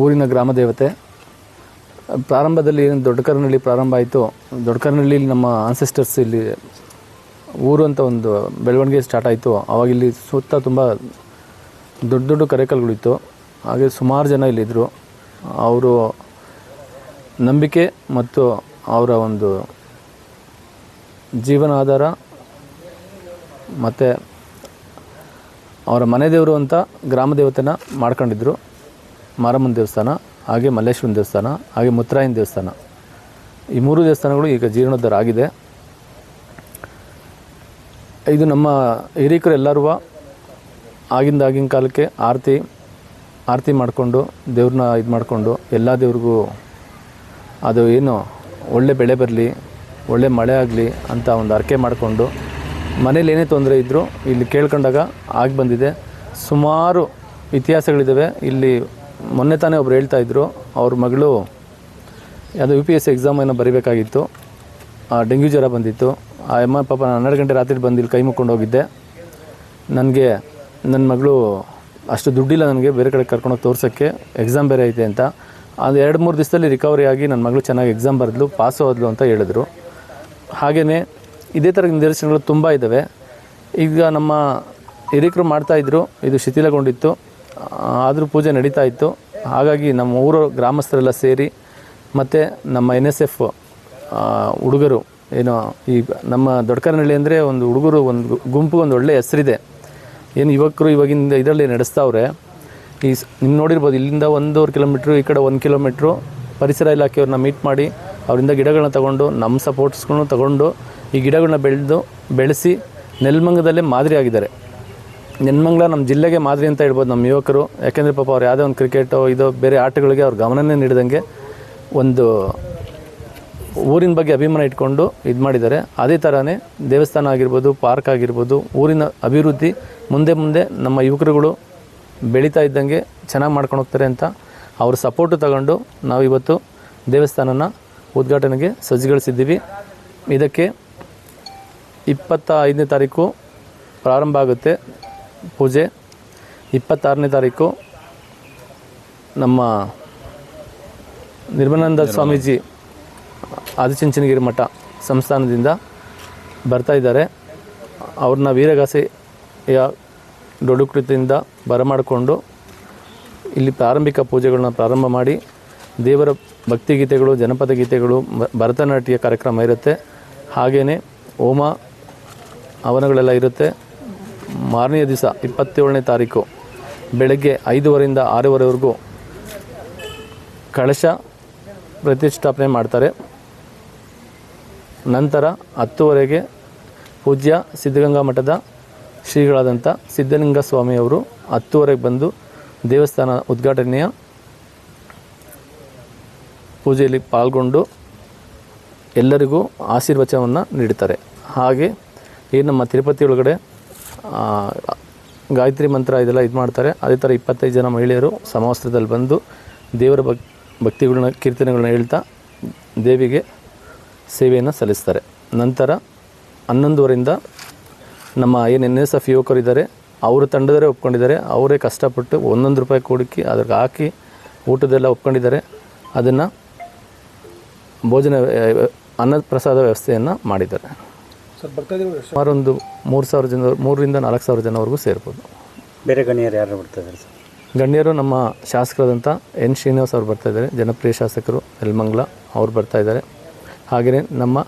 ಊರಿನ ಗ್ರಾಮ ದೇವತೆ. ಪ್ರಾರಂಭದಲ್ಲಿ ಏನು ದೊಡ್ಡಕರನಹಳ್ಳಿ ಪ್ರಾರಂಭ ಆಯಿತು, ದೊಡ್ಡಕರನಹಳ್ಳಿಲಿ ನಮ್ಮ ಆನ್ಸೆಸ್ಟರ್ಸ್ ಇಲ್ಲಿ ಊರು ಅಂತ ಒಂದು ಬೆಳವಣಿಗೆ ಸ್ಟಾರ್ಟ್ ಆಯಿತು. ಆವಾಗ ಇಲ್ಲಿ ಸುತ್ತ ತುಂಬ ದೊಡ್ಡ ದೊಡ್ಡ ಕರೆಕಲ್ಲುಗಳಿತ್ತು. ಹಾಗೆ ಸುಮಾರು ಜನ ಇಲ್ಲಿದ್ದರು. ಅವರು ನಂಬಿಕೆ ಮತ್ತು ಅವರ ಒಂದು ಜೀವನ ಆಧಾರ ಮತ್ತು ಅವರ ಮನೆ ದೇವರು ಅಂತ ಗ್ರಾಮ ದೇವತೆನ ಮಾಡ್ಕೊಂಡಿದ್ರು. ಮಾರಮ್ಮನ ದೇವಸ್ಥಾನ, ಹಾಗೆ ಮಲ್ಲೇಶ್ವರನ ದೇವಸ್ಥಾನ, ಹಾಗೆ ಮುತ್ತರಾಯನ ದೇವಸ್ಥಾನ. ಈ 3 ದೇವಸ್ಥಾನಗಳು ಈಗ ಜೀರ್ಣೋದ್ಧಾರ ಆಗಿದೆ. ಇದು ನಮ್ಮ ಹಿರಿಕರು ಎಲ್ಲರೂ ಆಗಿನ ಕಾಲಕ್ಕೆ ಆರತಿ ಮಾಡಿಕೊಂಡು ದೇವ್ರನ್ನ ಇದು ಮಾಡಿಕೊಂಡು ಎಲ್ಲ ದೇವ್ರಿಗೂ ಅದು ಏನು ಒಳ್ಳೆ ಬೆಳೆ ಬರಲಿ, ಒಳ್ಳೆ ಮಳೆ ಆಗಲಿ ಅಂತ ಒಂದು ಹರಕೆ ಮಾಡಿಕೊಂಡು ಮನೇಲಿ ಏನೇ ತೊಂದರೆ ಇದ್ದರೂ ಇಲ್ಲಿ ಕೇಳ್ಕೊಂಡಾಗ ಆಗಿ ಬಂದಿದೆ. ಸುಮಾರು ಇತಿಹಾಸಗಳಿದ್ದಾವೆ. ಇಲ್ಲಿ ಮೊನ್ನೆ ತಾನೇ ಒಬ್ರು ಹೇಳ್ತಾಯಿದ್ರು, ಅವ್ರ ಮಗಳು ಯಾವುದೋ UPSC ಎಕ್ಸಾಮ್ ಏನೋ ಬರೀಬೇಕಾಗಿತ್ತು, ಡೆಂಗ್ಯೂ ಜ್ವರ ಬಂದಿತ್ತು. ಆ ಅಮ್ಮ ಪಾಪ 12 ಗಂಟೆ ರಾತ್ರಿ ಬಂದು ಇಲ್ಲಿ ಕೈ ಮುಕ್ಕೊಂಡು ಹೋಗಿದ್ದೆ. ನನ್ನ ಮಗಳು ಅಷ್ಟು ದುಡ್ಡಿಲ್ಲ ನನಗೆ ಬೇರೆ ಕಡೆ ಕರ್ಕೊಂಡೋಗಿ ತೋರ್ಸೋಕ್ಕೆ, ಎಕ್ಸಾಮ್ ಬೇರೆ ಐತೆ ಅಂತ. ಅದು 2-3 ದಿವಸದಲ್ಲಿ ರಿಕವರಿ ಆಗಿ ನನ್ನ ಮಗಳು ಚೆನ್ನಾಗಿ ಎಕ್ಸಾಮ್ ಬರೆದ್ಲು, ಪಾಸು ಹೋದ್ಲು ಅಂತ ಹೇಳಿದ್ರು. ಹಾಗೆಯೇ ಇದೇ ಥರ ನಿದರ್ಶನಗಳು ತುಂಬ ಇದ್ದಾವೆ. ಈಗ ನಮ್ಮ ಹಿರಿಕರು ಮಾಡ್ತಾಯಿದ್ರು, ಇದು ಶಿಥಿಲಗೊಂಡಿತ್ತು, ಆದರೂ ಪೂಜೆ ನಡೀತಾ ಇತ್ತು. ಹಾಗಾಗಿ ನಮ್ಮ ಊರು ಗ್ರಾಮಸ್ಥರೆಲ್ಲ ಸೇರಿ ಮತ್ತು ನಮ್ಮ NSF ಹುಡುಗರು ಏನು ಈ ನಮ್ಮ ದೊಡ್ಡಕರನಹಳ್ಳಿ ಅಂದರೆ ಒಂದು ಹುಡುಗರು ಒಂದು ಗುಂಪು ಒಂದು ಒಳ್ಳೆಯ ಹೆಸರಿದೆ. ಏನು ಯುವಕರು ಇವಾಗಿಂದ ಇದರಲ್ಲಿ ನಡೆಸ್ತಾವ್ರೆ. ನೀವು ನೋಡಿರ್ಬೋದು, ಇಲ್ಲಿಂದ 1.5 ಕಿಲೋಮೀಟ್ರು, ಈ ಕಡೆ 1 ಕಿಲೋಮೀಟ್ರು ಪರಿಸರ ಇಲಾಖೆಯವ್ರನ್ನ ಮೀಟ್ ಮಾಡಿ ಅವರಿಂದ ಗಿಡಗಳನ್ನ ತೊಗೊಂಡು ನಮ್ಮ ಸಪೋರ್ಟ್ಸ್ಗಳನ್ನ ತೊಗೊಂಡು ಈ ಗಿಡಗಳನ್ನ ಬೆಳೆಸಿ ನೆಲಮಂಗಲದಲ್ಲೇ ಮಾದರಿ ಆಗಿದ್ದಾರೆ. ನೆಲಮಂಗಲ ನಮ್ಮ ಜಿಲ್ಲೆಗೆ ಮಾದರಿ ಅಂತ ಹೇಳ್ಬೋದು ನಮ್ಮ ಯುವಕರು. ಯಾಕೆಂದರೆ ಪಾಪ ಅವ್ರು ಯಾವುದೇ ಒಂದು ಕ್ರಿಕೆಟೋ ಇದೋ ಬೇರೆ ಆಟಗಳಿಗೆ ಅವ್ರ ಗಮನನೇ ನೀಡಿದಂಗೆ ಒಂದು ಊರಿನ ಬಗ್ಗೆ ಅಭಿಮಾನ ಇಟ್ಕೊಂಡು ಇದು ಮಾಡಿದ್ದಾರೆ. ಅದೇ ಥರನೇ ದೇವಸ್ಥಾನ ಆಗಿರ್ಬೋದು, ಪಾರ್ಕ್ ಆಗಿರ್ಬೋದು, ಊರಿನ ಅಭಿವೃದ್ಧಿ ಮುಂದೆ ನಮ್ಮ ಯುವಕರುಗಳು ಬೆಳೀತಾ ಇದ್ದಂಗೆ ಚೆನ್ನಾಗಿ ಮಾಡ್ಕೊಂಡು ಹೋಗ್ತಾರೆ ಅಂತ ಅವ್ರ ಸಪೋರ್ಟು ತಗೊಂಡು ನಾವು ಇವತ್ತು ದೇವಸ್ಥಾನನ ಉದ್ಘಾಟನೆಗೆ ಸಜ್ಜುಗೊಳಿಸಿದ್ದೀವಿ. ಇದಕ್ಕೆ 25ನೇ ತಾರೀಕು ಪ್ರಾರಂಭ ಆಗುತ್ತೆ ಪೂಜೆ. 26ನೇ ತಾರೀಕು ನಮ್ಮ ನಿರ್ಮಲಾನಂದ ಸ್ವಾಮೀಜಿ ಆದಿಚುಂಚನಗಿರಿ ಮಠ ಸಂಸ್ಥಾನದಿಂದ ಬರ್ತಾ ಇದ್ದಾರೆ. ಅವ್ರನ್ನ ವೀರಗಾಸೆಯ ದೊಡ್ಡಕೃತಿಯಿಂದ ಬರಮಾಡಿಕೊಂಡು ಇಲ್ಲಿ ಪ್ರಾರಂಭಿಕ ಪೂಜೆಗಳನ್ನ ಪ್ರಾರಂಭ ಮಾಡಿ ದೇವರ ಭಕ್ತಿಗೀತೆಗಳು, ಜನಪದ ಗೀತೆಗಳು, ಭರತನಾಟ್ಯ ಕಾರ್ಯಕ್ರಮ ಇರುತ್ತೆ. ಹಾಗೆಯೇ ಹೋಮ ಹವನಗಳೆಲ್ಲ ಇರುತ್ತೆ. ಮಾರನೆಯ ದಿವಸ 27ನೇ ತಾರೀಕು ಬೆಳಗ್ಗೆ 5:30ರಿಂದ 6:30ವರೆಗೂ ಕಳಶ ಪ್ರತಿಷ್ಠಾಪನೆ ಮಾಡ್ತಾರೆ. ನಂತರ 10:00ವರೆಗೆ ಪೂಜ್ಯ ಸಿದ್ಧಗಂಗಾ ಮಠದ ಶ್ರೀಗಳಾದಂಥ ಸಿದ್ಧಲಿಂಗ ಸ್ವಾಮಿಯವರು 10:00ವರೆಗೆ ಬಂದು ದೇವಸ್ಥಾನ ಉದ್ಘಾಟನೆಯ ಪೂಜೆಯಲ್ಲಿ ಪಾಲ್ಗೊಂಡು ಎಲ್ಲರಿಗೂ ಆಶೀರ್ವಚನವನ್ನು ನೀಡುತ್ತಾರೆ. ಹಾಗೆ ಈ ನಮ್ಮ ತಿರುಪತಿ ಒಳಗಡೆ ಗಾಯತ್ರಿ ಮಂತ್ರ ಇದೆಲ್ಲ ಇದು ಮಾಡ್ತಾರೆ. ಅದೇ ಥರ 25 ಜನ ಮಹಿಳೆಯರು ಸಮವಸ್ತ್ರದಲ್ಲಿ ಬಂದು ದೇವರ ಭಕ್ತಿಗಳನ್ನ ಕೀರ್ತನೆಗಳನ್ನ ಹೇಳ್ತಾ ದೇವಿಗೆ ಸೇವೆಯನ್ನು ಸಲ್ಲಿಸ್ತಾರೆ. ನಂತರ 11:00ವರೆಯಿಂದ ನಮ್ಮ ಏನು NSF ಯುವಕರಿದ್ದಾರೆ ಅವರು ತಂಡದವರೇ ಒಪ್ಕೊಂಡಿದ್ದಾರೆ. ಅವರೇ ಕಷ್ಟಪಟ್ಟು ₹1 ಕೂಡಿಕಿ ಅದ್ರಿಗೆ ಹಾಕಿ ಊಟದೆಲ್ಲ ಒಪ್ಕೊಂಡಿದ್ದಾರೆ. ಅದನ್ನು ಭೋಜನ ಅನ್ನಪ್ರಸಾದ ವ್ಯವಸ್ಥೆಯನ್ನು ಮಾಡಿದ್ದಾರೆ. ಸುಮಾರು ಒಂದು 3,000 ಜನ, 3,000ರಿಂದ 4,000 ಜನವರೆಗೂ ಸೇರ್ಬೋದು. ಬೇರೆ ಗಣ್ಯರು ಯಾರು ಬರ್ತಾಯಿದ್ದಾರೆ ಸರ್? ಗಣ್ಯರು ನಮ್ಮ ಶಾಸಕರಾದಂಥ N. ಶ್ರೀನಿವಾಸ್ ಅವರು ಬರ್ತಾಯಿದ್ದಾರೆ, ಜನಪ್ರಿಯ ಶಾಸಕರು ನೆಲಮಂಗಲ ಅವ್ರು ಬರ್ತಾಯಿದ್ದಾರೆ. ಹಾಗೆಯೇ ನಮ್ಮ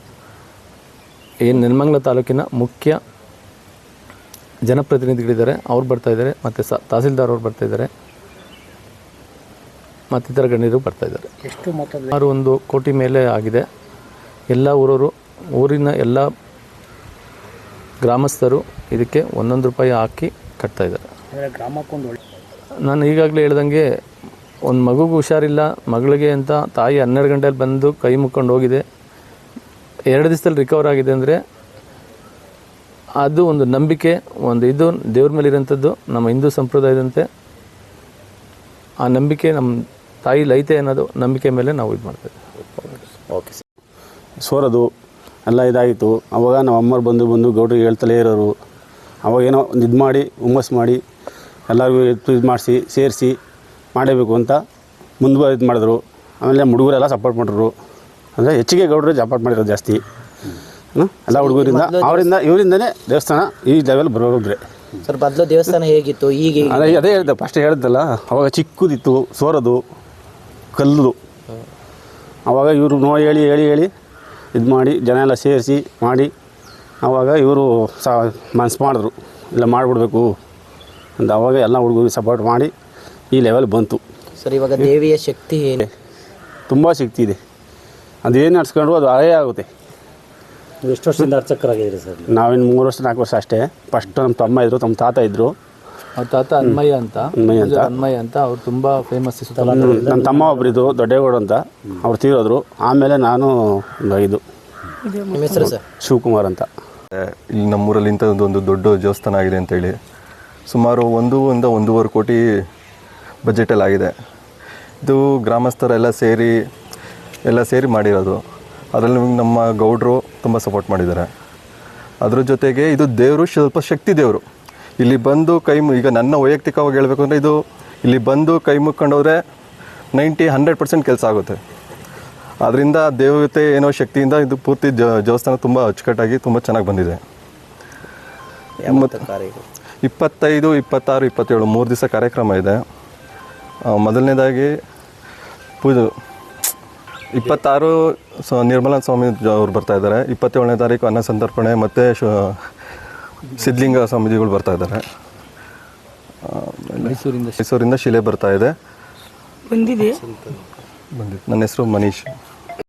ಏನು ನೆಲಮಂಗಲ ತಾಲೂಕಿನ ಮುಖ್ಯ ಜನಪ್ರತಿನಿಧಿಗಳಿದ್ದಾರೆ ಅವ್ರು ಬರ್ತಾಯಿದ್ದಾರೆ, ಮತ್ತು ತಹಸೀಲ್ದಾರ್ ಅವ್ರು ಬರ್ತಾಯಿದ್ದಾರೆ, ಮತ್ತಿತರ ಗಣ್ಯರು ಬರ್ತಾಯಿದ್ದಾರೆ. ಎಷ್ಟು ಮೊತ್ತದ? ಸುಮಾರು 1 ಕೋಟಿ ಮೇಲೆ ಆಗಿದೆ. ಎಲ್ಲ ಊರಿನ ಎಲ್ಲ ಗ್ರಾಮಸ್ಥರು ಇದಕ್ಕೆ ₹1 ಹಾಕಿ ಕಟ್ತಾಯಿದ್ದಾರೆ. ನಾನು ಈಗಾಗಲೇ ಹೇಳ್ದಂಗೆ ಒಂದು ಮಗುಗೆ ಹುಷಾರಿಲ್ಲ, ಮಗಳಿಗೆ ಅಂತ ತಾಯಿ 12 ಗಂಟೆಯಲ್ಲಿ ಬಂದು ಕೈ ಮುಕ್ಕೊಂಡು ಹೋಗಿದೆ. 2 ದಿವಸದಲ್ಲಿ ರಿಕವರ್ ಆಗಿದೆ ಅಂದರೆ ಅದು ಒಂದು ನಂಬಿಕೆ, ಒಂದು ಇದು ದೇವ್ರ ಮೇಲೆ ಇರೋಂಥದ್ದು. ನಮ್ಮ ಹಿಂದೂ ಸಂಪ್ರದಾಯದಂತೆ ಆ ನಂಬಿಕೆ ನಮ್ಮ ತಾಯಿ ಲೈತೆ ಅನ್ನೋದು ನಂಬಿಕೆ ಮೇಲೆ ನಾವು ಇದು ಮಾಡ್ತೇವೆ. Okay sir. ಸೋರೋದು ಎಲ್ಲ ಇದಾಯಿತು. ಅವಾಗ ನಮ್ಮ ಅಮ್ಮರು ಬಂದು ಗೌಡ್ರಿಗೆ ಹೇಳ್ತಲೇ ಇರೋರು. ಅವಾಗೇನೋ ಒಂದು ಇದು ಮಾಡಿ ಹುಮ್ಮಸ್ ಮಾಡಿ ಎಲ್ಲರಿಗೂ ಇದು ಮಾಡಿಸಿ ಸೇರಿಸಿ ಮಾಡಬೇಕು ಅಂತ ಇದು ಮಾಡಿದ್ರು. ಆಮೇಲೆ ಹುಡುಗರೆಲ್ಲ ಸಪೋರ್ಟ್ ಮಾಡಿದ್ರು. ಅಂದರೆ ಹೆಚ್ಚಿಗೆ ಗೌಡರು ಸಪೋರ್ಟ್ ಮಾಡಿರೋದು ಜಾಸ್ತಿ. ಎಲ್ಲ ಹುಡುಗರಿಂದ ಇವರಿಂದನೇ ದೇವಸ್ಥಾನ ಈ ಲೆವೆಲ್ ಬರೋಬ್ರೆ. ಸರ್ ಮೊದಲು ದೇವಸ್ಥಾನ ಹೇಗಿತ್ತು ಈಗ ಅದೇ ಹೇಳಿದೆ ಫಸ್ಟ್ ಹೇಳಿದ್ದಲ್ಲ, ಅವಾಗ ಚಿಕ್ಕದಿತ್ತು, ಸೋರೋದು ಕಲ್ಲು. ಆವಾಗ ಇವರು ಹೇಳಿ ಇದು ಮಾಡಿ ಜನ ಎಲ್ಲ ಸೇರಿಸಿ ಮಾಡಿ ಆವಾಗ ಇವರು ಮನಸ್ಸು ಮಾಡಿದ್ರು, ಇಲ್ಲ ಮಾಡಿಬಿಡ್ಬೇಕು ಅಂತ. ಆವಾಗ ಎಲ್ಲ ಹುಡುಗರಿಗೆ ಸಪೋರ್ಟ್ ಮಾಡಿ ಈ ಲೆವೆಲ್ ಬಂತು. ಸರ್ ಇವಾಗ ದೇವಿಯ ಶಕ್ತಿ ಏನು? ತುಂಬ ಶಕ್ತಿ ಇದೆ. ಅದೇನು ನಡ್ಸ್ಕೊಂಡ್ರು ಅದು ಅದೇ ಆಗುತ್ತೆ. ಎಷ್ಟು ವರ್ಷದಿಂದ ಅರ್ಚಕರಾಗಿದ್ದೀರಿ ಸರ್? ನಾವಿನ್ನು 3 ವರ್ಷ 4 ವರ್ಷ ಅಷ್ಟೇ. ಫಸ್ಟ್ ನಮ್ಮ ತಮ್ಮ ಇದ್ದರು, ನಮ್ಮ ತಾತ ಇದ್ದರು. ಅವ್ರ ತಾತ ಅನ್ಮಯ್ಯ ಅಂತ ಅವ್ರು ತುಂಬ ಫೇಮಸ್. ನಮ್ಮ ತಮ್ಮ ಒಬ್ಬರಿದ್ದು ದೊಡ್ಡೇಗೌಡ ಅಂತ, ಅವ್ರು ತೀರೋದ್ರು. ಆಮೇಲೆ ನಾನು ಇದು ನಿಮ್ಮ ಹೆಸರು ಸರ್? ಶಿವಕುಮಾರ್ ಅಂತ. ಇಲ್ಲಿ ನಮ್ಮೂರಲ್ಲಿ ಇಂಥದ್ದೊಂದು ದೊಡ್ಡ ದೇವಸ್ಥಾನ ಆಗಿದೆ ಅಂತೇಳಿ ಸುಮಾರು 1-1.5 ಕೋಟಿ ಬಜೆಟಲ್ಲಿ ಆಗಿದೆ. ಇದು ಗ್ರಾಮಸ್ಥರೆಲ್ಲ ಸೇರಿ ಮಾಡಿರೋದು. ಅದರಲ್ಲಿ ನಮ್ಮ ಗೌಡರು ತುಂಬ ಸಪೋರ್ಟ್ ಮಾಡಿದ್ದಾರೆ. ಅದ್ರ ಜೊತೆಗೆ ಇದು ದೇವರು ಸ್ವಲ್ಪ ಶಕ್ತಿ ದೇವರು. ಇಲ್ಲಿ ಬಂದು ಈಗ ನನ್ನ ವೈಯಕ್ತಿಕವಾಗಿ ಹೇಳಬೇಕು ಅಂದರೆ ಇದು ಇಲ್ಲಿ ಬಂದು ಕೈ ಮುಕ್ಕೊಂಡೋದ್ರೆ 90-100% ಕೆಲಸ ಆಗುತ್ತೆ. ಅದರಿಂದ ದೇವತೆ ಏನೋ ಶಕ್ತಿಯಿಂದ ಇದು ಪೂರ್ತಿ ದೇವಸ್ಥಾನ ತುಂಬ ಅಚ್ಚುಕಟ್ಟಾಗಿ ತುಂಬ ಚೆನ್ನಾಗಿ ಬಂದಿದೆ. 25, 26, 27 3 ದಿವಸ ಕಾರ್ಯಕ್ರಮ ಇದೆ. ಮೊದಲನೇದಾಗಿ ಪೂಜೆ 26 ನಿರ್ಮಲಾ ಸ್ವಾಮಿ ಅವ್ರು ಬರ್ತಾಯಿದ್ದಾರೆ. 27ನೇ ತಾರೀಕು ಅನ್ನ ಸಂತರ್ಪಣೆ ಮತ್ತು ಸಿದ್ಧಲಿಂಗ ಸ್ವಾಮೀಜಿಗಳು ಬರ್ತಾಯಿದ್ದಾರೆ. ಮೈಸೂರಿಂದ ಶಿಲೆ ಬರ್ತಾಯಿದೆ. ಬಂದಿದೆ. ನನ್ನ ಹೆಸರು ಮನೀಶ್.